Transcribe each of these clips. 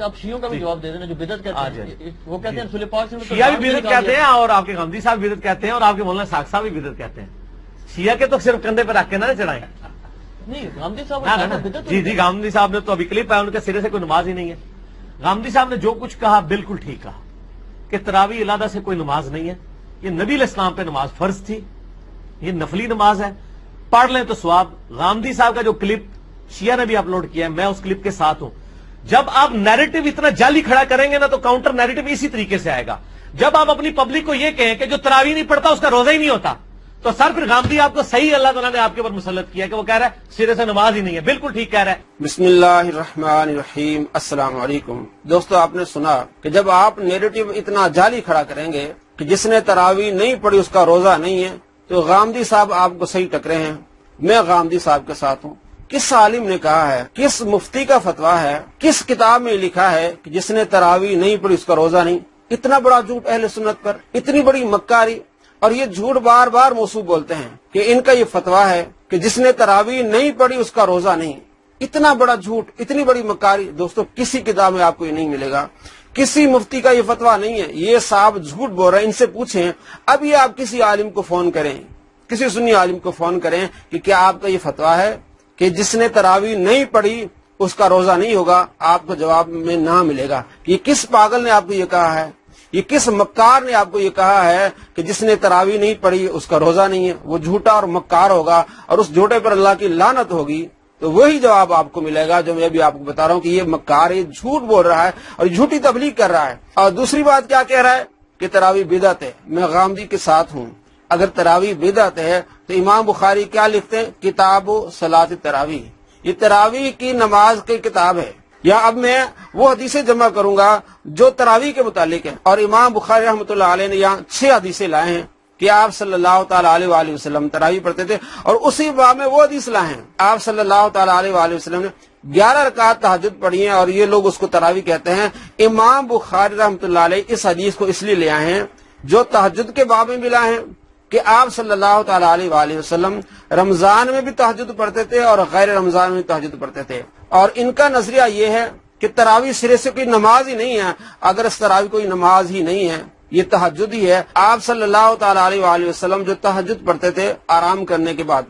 آپ شیعوں کا بھی جواب دے دینا جو بدعت کہتے ہیں، وہ کہتے ہیں رسول پاک سے شیعہ بھی بدعت کہتے ہیں اور آپ کے غامدی صاحب بھی بدعت کہتے ہیں اور آپ کے مولانا ساق صاحب بھی بدعت کہتے ہیں. شیعہ کے تو صرف کندھے پہ رکھ کے نہ چڑھائیں. نہیں غامدی صاحب جی غامدی صاحب نے تو ابھی کلپ ہے ان کے سرے سے کوئی نماز ہی نہیں ہے. غامدی صاحب نے جو کچھ کہا بالکل ٹھیک کہا کہ تراویح علیحدہ سے کوئی نماز نہیں ہے. یہ نبی علیہ السلام پہ نماز فرض تھی، یہ نفلی نماز ہے، پڑھ لیں تو ثواب. غامدی صاحب کا جو کلپ شیعہ نے بھی اپلوڈ کیا ہے، میں اس کلپ کے ساتھ ہوں. جب آپ نیریٹو اتنا جعلی کھڑا کریں گے نا تو کاؤنٹر نیریٹو اسی طریقے سے آئے گا. جب آپ اپنی پبلک کو یہ کہیں کہ جو تراویح نہیں پڑھتا اس کا روزہ ہی نہیں ہوتا، تو سر پھر غامدی آپ کو صحیح اللہ تعالیٰ نے آپ کے اوپر مسلط کیا کہ وہ کہہ رہا ہے سرے سے نماز ہی نہیں ہے. بالکل ٹھیک کہہ رہا ہے. بسم اللہ الرحمن الرحیم. السلام علیکم دوستو. آپ نے سنا کہ جب آپ نیریٹو اتنا جعلی کھڑا کریں گے کہ جس نے تراویح نہیں پڑھی اس کا روزہ نہیں ہے، تو غامدی صاحب آپ کو صحیح ٹکرے ہیں. میں غامدی صاحب کے ساتھ ہوں. کس عالم نے کہا ہے، کس مفتی کا فتویٰ ہے، کس کتاب میں لکھا ہے کہ جس نے تراویح نہیں پڑھی اس کا روزہ نہیں؟ اتنا بڑا جھوٹ اہل سنت پر، اتنی بڑی مکاری. اور یہ جھوٹ بار بار موصوف بولتے ہیں کہ ان کا یہ فتویٰ ہے کہ جس نے تراویح نہیں پڑھی اس کا روزہ نہیں. اتنا بڑا جھوٹ، اتنی بڑی مکاری دوستو کسی کتاب میں آپ کو یہ نہیں ملے گا. کسی مفتی کا یہ فتویٰ نہیں ہے. یہ صاحب جھوٹ بول رہے ہیں. ان سے پوچھیں. اب یہ آپ کسی عالم کو فون کریں، کسی سنی عالم کو فون کریں کہ کیا آپ کا یہ فتویٰ ہے کہ جس نے تراویح نہیں پڑھی اس کا روزہ نہیں ہوگا، آپ کو جواب میں نہ ملے گا. یہ کس پاگل نے آپ کو یہ کہا ہے؟ یہ کس مکار نے آپ کو یہ کہا ہے کہ جس نے تراویح نہیں پڑھی اس کا روزہ نہیں ہے؟ وہ جھوٹا اور مکار ہوگا اور اس جھوٹے پر اللہ کی لعنت ہوگی. تو وہی جواب آپ کو ملے گا جو میں بھی آپ کو بتا رہا ہوں کہ یہ مکار ہے، جھوٹ بول رہا ہے اور جھوٹی تبلیغ کر رہا ہے. اور دوسری بات کیا کہہ رہا ہے کہ تراویح بدعت ہے. میں غامدی کے ساتھ ہوں. اگر تراویح بدعت ہے تو امام بخاری کیا لکھتے ہیں؟ کتاب صلاۃ التراویح. یہ تراویح کی نماز کی کتاب ہے. یا اب میں وہ حدیثیں جمع کروں گا جو تراویح کے متعلق ہیں، اور امام بخاری رحمۃ اللہ علیہ نے یہاں 6 حدیثیں لائے ہیں کہ آپ صلی اللہ تعالی علیہ وآلہ وسلم تراویح پڑھتے تھے، اور اسی باب میں وہ حدیث لائے ہیں آپ صلی اللہ تعالی علیہ وآلہ وسلم نے 11 رکعات تہجد پڑھی ہیں، اور یہ لوگ اس کو تراویح کہتے ہیں. امام بخاری رحمۃ اللہ علیہ اس حدیث کو اس لیے لے آئے ہیں جو تہجد کے باب میں بھی لائے ہیں کہ آپ صلی اللہ تعالی علیہ وآلہ وسلم رمضان میں بھی تہجد پڑھتے تھے اور غیر رمضان میں بھی تہجد پڑھتے تھے. اور ان کا نظریہ یہ ہے کہ تراویح سرے سے کوئی نماز ہی نہیں ہے. اگر اس تراویح کوئی نماز ہی نہیں ہے، یہ تہجد ہی ہے. آپ صلی اللہ تعالی علیہ وآلہ وسلم جو تہجد پڑھتے تھے آرام کرنے کے بعد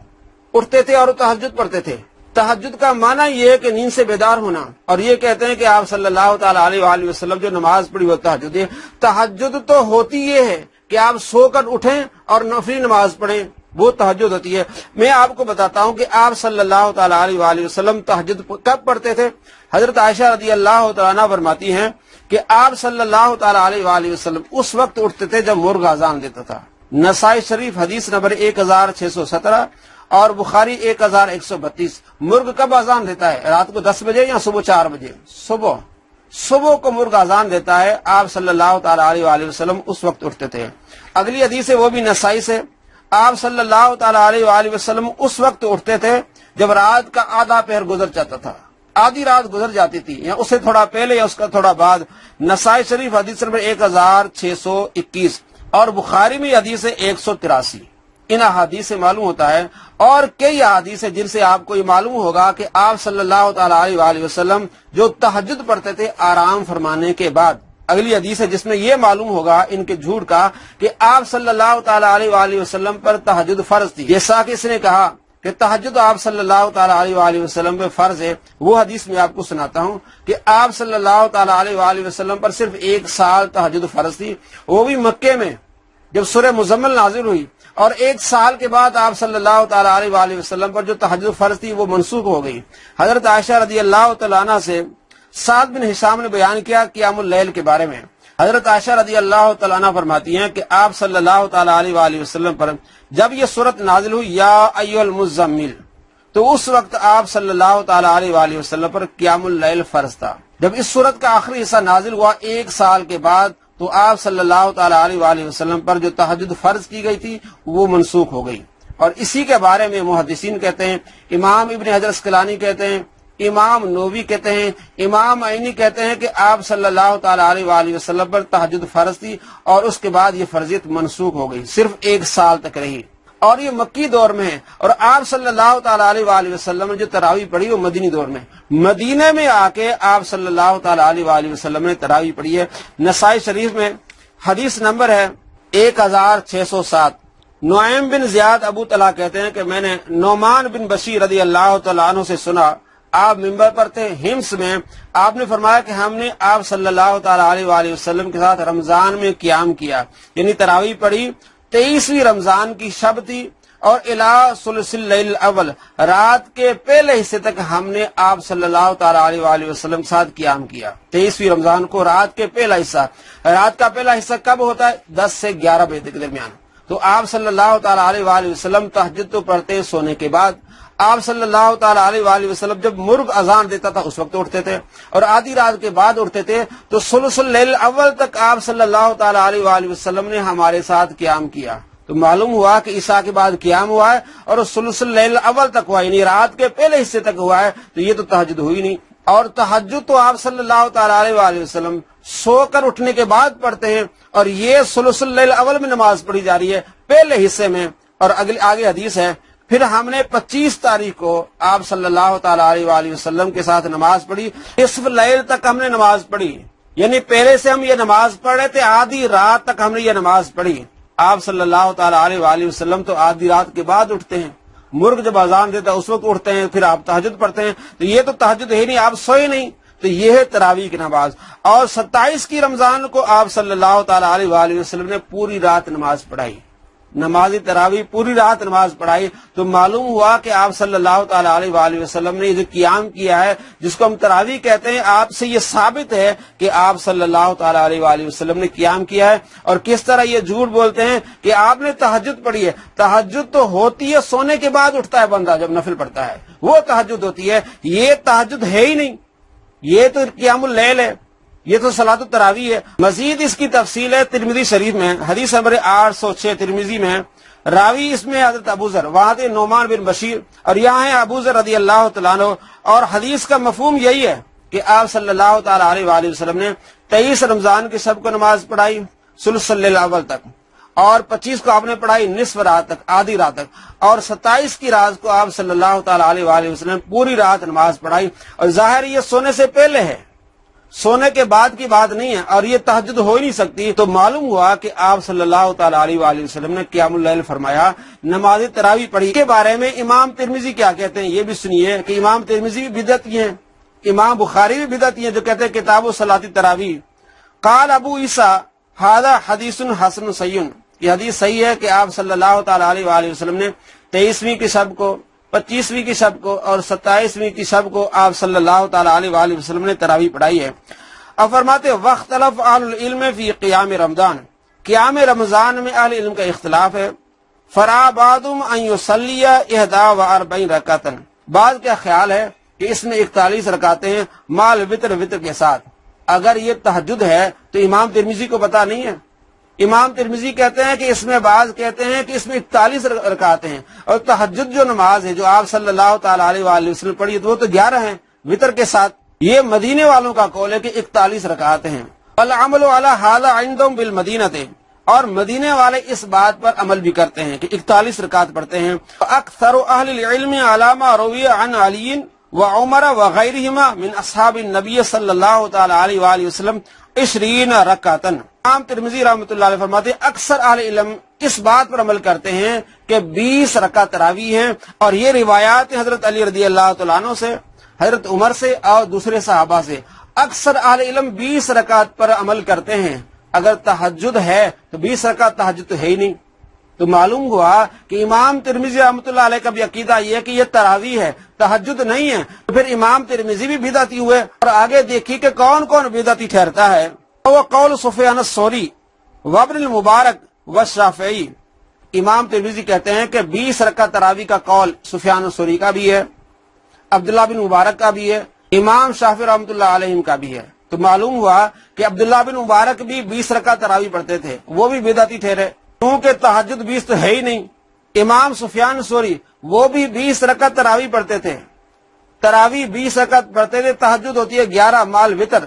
اٹھتے تھے اور تہجد پڑھتے تھے. تہجد کا معنی یہ ہے کہ نیند سے بیدار ہونا، اور یہ کہتے ہیں کہ آپ صلی اللہ تعالی علیہ وآلہ وسلم جو نماز پڑھی وہ تہجد ہے. تہجد تو ہوتی یہ ہے کہ آپ سو کر اٹھیں اور نفلی نماز پڑھیں، وہ تہجد ہوتی ہے. میں آپ کو بتاتا ہوں کہ آپ صلی اللہ تعالی علیہ وآلہ وسلم تہجد کب پڑھتے تھے. حضرت عائشہ رضی اللہ تعالیٰ عنہ فرماتی ہیں کہ آپ صلی اللہ تعالی علیہ وآلہ وسلم اس وقت اٹھتے تھے جب مرغ اذان دیتا تھا. نسائی شریف حدیث نمبر 1617 اور بخاری 1132. مرغ کب اذان دیتا ہے؟ رات کو 10 بجے یا صبح 4 بجے؟ صبح کو مرغ اذان دیتا ہے. آپ صلی اللہ تعالی علیہ وآلہ وسلم اس وقت اٹھتے تھے. اگلی حدیث ہے وہ بھی نسائی سے. آپ صلی اللہ تعالی علیہ وآلہ وسلم اس وقت اٹھتے تھے جب رات کا آدھا پہر گزر جاتا تھا، آدھی رات گزر جاتی تھی، یا اس سے تھوڑا پہلے یا اس کا تھوڑا بعد. نسائی شریف حدیث نمبر 1621 اور بخاری میں حدیث 183. ان احادیث سے معلوم ہوتا ہے، اور کئی احادیث ہیں جن سے آپ کو یہ معلوم ہوگا کہ آپ صلی اللہ تعالی علیہ وآلہ وسلم جو تہجد پڑھتے تھے آرام فرمانے کے بعد. اگلی حدیث ہے جس میں یہ معلوم ہوگا ان کے جھوٹ کا کہ آپ صلی اللہ تعالی علیہ وآلہ وسلم پر تہجد فرض تھی. جیسا کہ اس نے کہا کہ تہجد آپ صلی اللہ تعالی علیہ وآلہ وسلم پہ فرض ہے، وہ حدیث میں آپ کو سناتا ہوں کہ آپ صلی اللہ تعالی علیہ وآلہ وسلم پر صرف 1 سال تہجد فرض تھی، وہ بھی مکے میں جب سورہ مزمل نازل ہوئی. اور 1 سال کے بعد آپ صلی اللہ تعالی علیہ وآلہ وسلم پر جو تہجد فرض تھی وہ منسوخ ہو گئی. حضرت عائشہ رضی اللہ تعالیٰ عنہ سے سعد بن ہشام نے بیان کیا قیام اللیل کے بارے میں. حضرت عائشہ رضی اللہ تعالیٰ عنہ فرماتی ہیں کہ آپ صلی اللہ تعالی علیہ وآلہ وسلم پر جب یہ سورت نازل ہوئی یا ایھا المزمل، تو اس وقت آپ صلی اللہ تعالی علیہ وآلہ وسلم پر قیام اللیل فرض تھا. جب اس سورت کا آخری حصہ نازل ہوا 1 سال کے بعد، تو آپ صلی اللہ تعالی علیہ وآلہ وسلم پر جو تہجد فرض کی گئی تھی وہ منسوخ ہو گئی. اور اسی کے بارے میں محدثین کہتے ہیں، امام ابن حجر اسقلانی کہتے ہیں، امام نووی کہتے ہیں، امام عینی کہتے ہیں کہ آپ صلی اللہ تعالی علیہ وآلہ وسلم پر تہجد فرض تھی اور اس کے بعد یہ فرضیت منسوخ ہو گئی، صرف 1 سال تک رہی. اور یہ مکی دور میں ہے، اور آپ صلی اللہ تعالی علیہ وآلہ وسلم نے جو تراویح پڑھی وہ مدینی دور میں، مدینے میں آ کے آپ صلی اللہ تعالی علیہ وآلہ وسلم نے تراویح پڑھی ہے۔ نسائی شریف میں حدیث نمبر ہے 1607۔ نعیم بن زیاد ابو طلحہ کہتے ہیں کہ میں نے نعمان بن بشیر رضی اللہ تعالیٰ عنہ سے سنا، آپ ممبر پر تھے ہمس میں، آپ نے فرمایا کہ ہم نے آپ صلی اللہ تعالی علیہ وآلہ وسلم کے ساتھ رمضان میں قیام کیا، یعنی تراویح پڑھی۔ 23ویں رمضان کی شب تھی اور الی ثلث اللیل الاول، رات کے پہلے حصے تک ہم نے آپ صلی اللہ تعالی علیہ وآلہ وسلم کے ساتھ قیام کیا۔ 23ویں رمضان کو رات کے پہلا حصہ، رات کا پہلا حصہ کب ہوتا ہے؟ 10 سے 11 بجے کے درمیان۔ تو آپ صلی اللہ تعالی علیہ وآلہ وسلم تہجد تو پڑھتے سونے کے بعد، آپ صلی اللہ تعالی علیہ وآلہ وسلم جب مرغ اذان دیتا تھا اس وقت اٹھتے تھے، اور آدھی رات کے بعد اٹھتے تھے۔ تو ثلث اللیل اول تک آپ صلی اللہ تعالی علیہ وآلہ وسلم نے ہمارے ساتھ قیام کیا۔ تو معلوم ہوا کہ عشاء کے بعد قیام ہوا ہے اور ثلث اللیل اول تک ہوا، یعنی رات کے پہلے حصے تک ہوا ہے، تو یہ تو تہجد ہوئی نہیں۔ اور تہجد تو آپ صلی اللہ تعالی علیہ وآلہ وسلم سو کر اٹھنے کے بعد پڑھتے ہیں، اور یہ ثلث اللیل اول میں نماز پڑھی جا رہی ہے پہلے حصے میں۔ اور آگے حدیث ہے، پھر ہم نے 25 تاریخ کو آپ صلی اللہ تعالی علیہ وآلہ وسلم کے ساتھ نماز پڑھی، نصف لیل تک ہم نے نماز پڑھی، یعنی پہلے سے ہم یہ نماز پڑھ رہے تھے، آدھی رات تک ہم نے یہ نماز پڑھی۔ آپ صلی اللہ تعالی علیہ وآلہ وسلم تو آدھی رات کے بعد اٹھتے ہیں، مرغ جب اذان دیتا ہے اس وقت اٹھتے ہیں، پھر آپ تہجد پڑھتے ہیں، تو یہ تو تہجد ہے نہیں، آپ سوئے نہیں۔ تو یہ ہے تراویح کی نماز۔ اور 27 کی رمضان کو آپ صلی اللہ تعالی علیہ وآلہ وسلم نے پوری رات نماز پڑھائی، نماز تراویح پوری رات نماز پڑھائی۔ تو معلوم ہوا کہ آپ صلی اللہ تعالی علیہ وآلہ وسلم نے جو قیام کیا ہے جس کو ہم تراویح کہتے ہیں، آپ سے یہ ثابت ہے کہ آپ صلی اللہ تعالی علیہ وآلہ وسلم نے قیام کیا ہے۔ اور کس طرح یہ جھوٹ بولتے ہیں کہ آپ نے تہجد پڑھی ہے۔ تہجد تو ہوتی ہے سونے کے بعد اٹھتا ہے بندہ جب نفل پڑھتا ہے، وہ تہجد ہوتی ہے، یہ تہجد ہے ہی نہیں، یہ تو قیام اللیل ہے، یہ تو صلاۃ التراویح ہے۔ مزید اس کی تفصیل ہے ترمذی شریف میں، حدیث نمبر 806 ترمذی میں، راوی اس میں حضرت ابو ذر، وہاں تھے نعمان بن بشیر، اور یہاں ہے ابو ذر رضی اللہ تعالیٰ عنہ۔ اور حدیث کا مفہوم یہی ہے کہ آپ صلی اللہ تعالی علیہ وآلہ وسلم نے 23 رمضان کے شب کو نماز پڑھائی ثلث اللیل الاول تک، اور 25 کو آپ نے پڑھائی نصف رات تک، آدھی رات تک، اور 27 کی رات کو آپ صلی اللہ تعالی علیہ وآلہ وسلم نے پوری رات نماز پڑھائی۔ اور ظاہر یہ سونے سے پہلے ہے، سونے کے بعد کی بات نہیں ہے، اور یہ تہجد ہو ہی نہیں سکتی۔ تو معلوم ہوا کہ آپ صلی اللہ تعالی علیہ وآلہ وسلم نے قیام اللیل فرمایا، نماز تراویح پڑھی۔ کے بارے میں امام ترمذی کیا کہتے ہیں یہ بھی سنیے، کہ امام ترمذی بھی بدعتی ہیں، امام بخاری بھی بدعتی ہیں، جو کہتے ہیں کتاب صلاۃ التراویح۔ قال ابو عیسیٰ ھذا حدیث حسن صحیح، یہ حدیث صحیح ہے کہ آپ صلی اللہ تعالی علیہ وآلہ وسلم نے 23ویں کی شب کو، 25ویں کی شب کو اور 27ویں کی شب کو آپ صلی اللہ تعالی علیہ وآلہ وسلم نے تراویح پڑھائی ہے۔ اب فرماتے واختلف اہل العلم فی قیام رمضان، قیام رمضان میں اہل علم کا اختلاف ہے۔ فرا بعضهم ان یصلی 41 رکعۃ، بعض کا خیال ہے کہ اس میں 41 رکعتیں ہیں مال وطر کے ساتھ۔ اگر یہ تہجد ہے تو امام ترمذی کو پتہ نہیں ہے، امام ترمذی کہتے ہیں کہ اس میں، بعض کہتے ہیں کہ اس میں 41 رکعتیں ہیں، اور تہجد جو نماز ہے جو آپ صلی اللہ تعالی علیہ وآلہ وسلم پڑھی وہ تو 11 ہیں وطر کے ساتھ۔ یہ مدینے والوں کا قول ہے کہ 41 رکعتیں ہیں۔ والعمل علی ھذا عندهم بالمدینہ، اور مدینے والے اس بات پر عمل بھی کرتے ہیں کہ 41 رکعت پڑھتے ہیں۔ اکثر اہل العلم علی ما روی عن علی وعمر وغیرہما من اصحاب النبی صلی اللہ تعالی علیہ وآلہ وسلم 20 رکعۃ۔ امام ترمذی رحمۃ اللہ علیہ فرماتے ہیں اکثر اہل علم اس بات پر عمل کرتے ہیں کہ 20 رکعت تراویح ہیں، اور یہ روایات حضرت علی رضی اللہ تعالیٰ عنہ سے، حضرت عمر سے اور دوسرے صحابہ سے۔ اکثر اہل علم 20 رکعت پر عمل کرتے ہیں۔ اگر تہجد ہے تو 20 رکعت تہجد تو ہے ہی نہیں۔ تو معلوم ہوا کہ امام ترمذی رحمۃ اللہ علیہ کا بھی عقیدہ یہ ہے کہ یہ تراویح ہے، تہجد نہیں ہے۔ تو پھر امام ترمذی بھی بدعتی ہوئے۔ اور آگے دیکھیے کہ کون کون بدعتی ٹھہرتا ہے۔ وہ قول سفیان الثوری وابن المبارک والشافعی، امام ترمذی کہتے ہیں کہ 20 رکعت تراویح کا قول سفیان الثوری کا بھی ہے، عبداللہ بن مبارک کا بھی ہے، امام شافعی رحمۃ اللہ علیہ کا بھی ہے۔ تو معلوم ہوا کہ عبداللہ بن مبارک بھی 20 رکعت تراویح پڑھتے تھے، وہ بھی بدعتی ٹھہرے، کیونکہ تہجد 20 تو ہے ہی نہیں۔ امام سفیان الثوری وہ بھی 20 رکعت تراویح پڑھتے تھے، تراویح 20 رکعت پڑھتے تھے، تہجد ہوتی ہے 11 مال وطر۔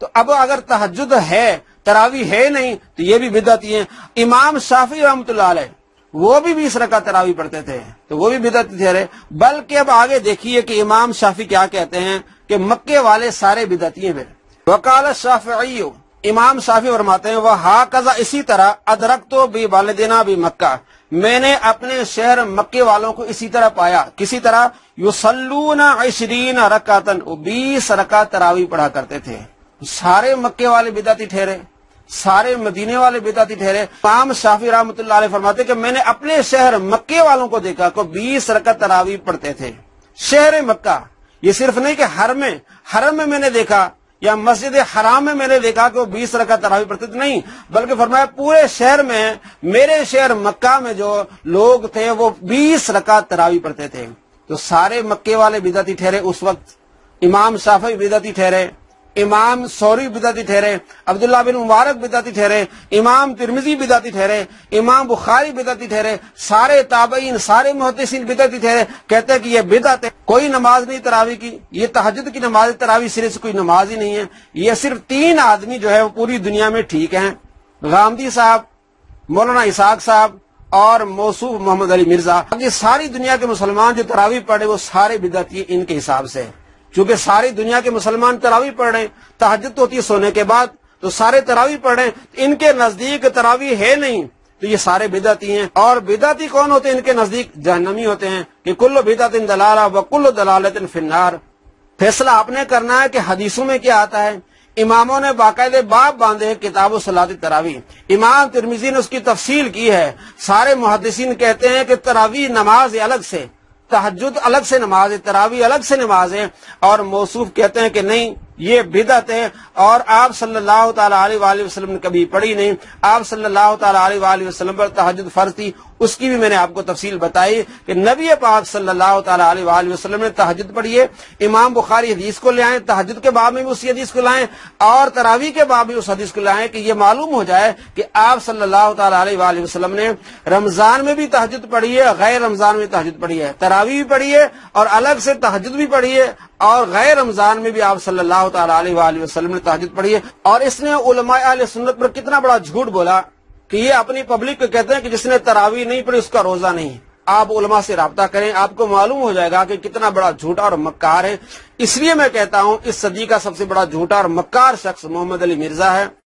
تو اب اگر تہجد ہے تراویح ہے نہیں تو یہ بھی بدعتی ہیں۔ امام شافعی رحمۃ اللہ علیہ وہ بھی 20 رکعت تراویح پڑھتے تھے، تو وہ بھی بدعتی ٹھہرے۔ بلکہ اب آگے دیکھیے کہ امام شافعی کیا کہتے ہیں کہ مکے والے سارے بدعتی ہیں۔ وقال الشافعی، امام شافعی فرماتے ہیں وہاکذا، اسی طرح ادرکتو بوالدنا بمکہ، میں نے اپنے شہر مکے والوں کو اسی طرح پایا۔ کسی طرح یصلون 20 رکعتن، وہ 20 رکعت تراویح پڑھا کرتے تھے۔ سارے مکے والے بدعتی ٹھہرے، سارے مدینے والے بدعتی ٹھہرے۔ امام شافعی رحمۃ اللہ علیہ فرماتے ہیں کہ میں نے اپنے شہر مکے والوں کو دیکھا کہ 20 رکعت تراویح پڑھتے تھے۔ شہر مکہ، یہ صرف نہیں کہ حرم میں نے دیکھا یا مسجد حرام میں نے دیکھا کہ وہ 20 رکعت تراویح پڑھتے تھے، نہیں، بلکہ فرمایا پورے شہر میں، میرے شہر مکہ میں جو لوگ تھے وہ 20 رکعت تراویح پڑھتے تھے۔ تو سارے مکے والے بدعتی ٹھہرے اس وقت۔ امام شافعی بدعتی ٹھہرے، امام ثوری بدعتی ٹھہرے، عبداللہ بن مبارک بدعتی ٹھہرے، امام ترمذی بدعتی ٹھہرے، امام بخاری بدعتی ٹھہرے، سارے تابعین، سارے محدثین بدعتی ٹھہرے۔ کہتے ہیں کہ یہ بدعت ہے، کوئی نماز نہیں تراویح کی، یہ تہجد کی نماز تراویح سرے سے کوئی نماز ہی نہیں ہے۔ یہ صرف 3 آدمی جو ہے وہ پوری دنیا میں ٹھیک ہیں، غامدی صاحب، مولانا اسحاق صاحب اور موصوف محمد علی مرزا۔ یہ ساری دنیا کے مسلمان جو تراویح پڑھے وہ سارے بدعتی ان کے حساب سے، چونکہ ساری دنیا کے مسلمان تراویح پڑھ رہے ہیں، تہجد ہوتی ہے سونے کے بعد، تو سارے تراویح پڑھ رہے ہیں، ان کے نزدیک تراویح ہے نہیں، تو یہ سارے بدعتی ہیں۔ اور بدعتی کون ہوتے ہیں ان کے نزدیک؟ جہنمی ہوتے ہیں، کہ کل بدعت ضلالہ وکل ضلالۃ فی النار۔ فیصلہ آپ نے کرنا ہے کہ حدیثوں میں کیا آتا ہے۔ اماموں نے باقاعدہ باب باندھے ہیں کتاب و صلاۃ تراویح، امام ترمذی نے اس کی تفصیل کی ہے۔ سارے محدثین کہتے ہیں کہ تراویح نماز الگ سے، تہجد الگ سے نماز ہے، تراویح الگ سے نماز ہے، اور موصوف کہتے ہیں کہ نہیں، یہ بدعت ہے، اور آپ صلی اللہ تعالی علیہ وآلہ وسلم نے کبھی پڑھی نہیں۔ آپ صلی اللہ تعالی علیہ وآلہ وسلم پر تہجد فرض تھی، اس کی بھی میں نے آپ کو تفصیل بتائی کہ نبی پاک صلی اللہ تعالی علیہ وآلہ وسلم نے تہجد پڑھی ہے۔ امام بخاری حدیث کو لے آئیں، تہجد کے باب میں بھی اسی حدیث کو لائیں، اور تراویح کے باب میں اس حدیث کو لائیں، کہ یہ معلوم ہو جائے کہ آپ صلی اللہ تعالی علیہ وآلہ وسلم نے رمضان میں بھی تہجد پڑھی ہے، غیر رمضان میں تہجد پڑھی ہے، تراویح بھی پڑھی ہے، اور الگ سے تہجد بھی پڑھی ہے، اور غیر رمضان میں بھی آپ صلی اللہ تعالی علیہ وآلہ وسلم نے تہجد پڑھی ہے۔ اور اس نے علماء اہل سنت پر کتنا بڑا جھوٹ بولا کہ یہ اپنی پبلک کو کہتے ہیں کہ جس نے تراویح نہیں پڑھی اس کا روزہ نہیں۔ آپ علماء سے رابطہ کریں، آپ کو معلوم ہو جائے گا کہ کتنا بڑا جھوٹا اور مکار ہے۔ اس لیے میں کہتا ہوں اس صدی کا سب سے بڑا جھوٹا اور مکار شخص محمد علی مرزا ہے۔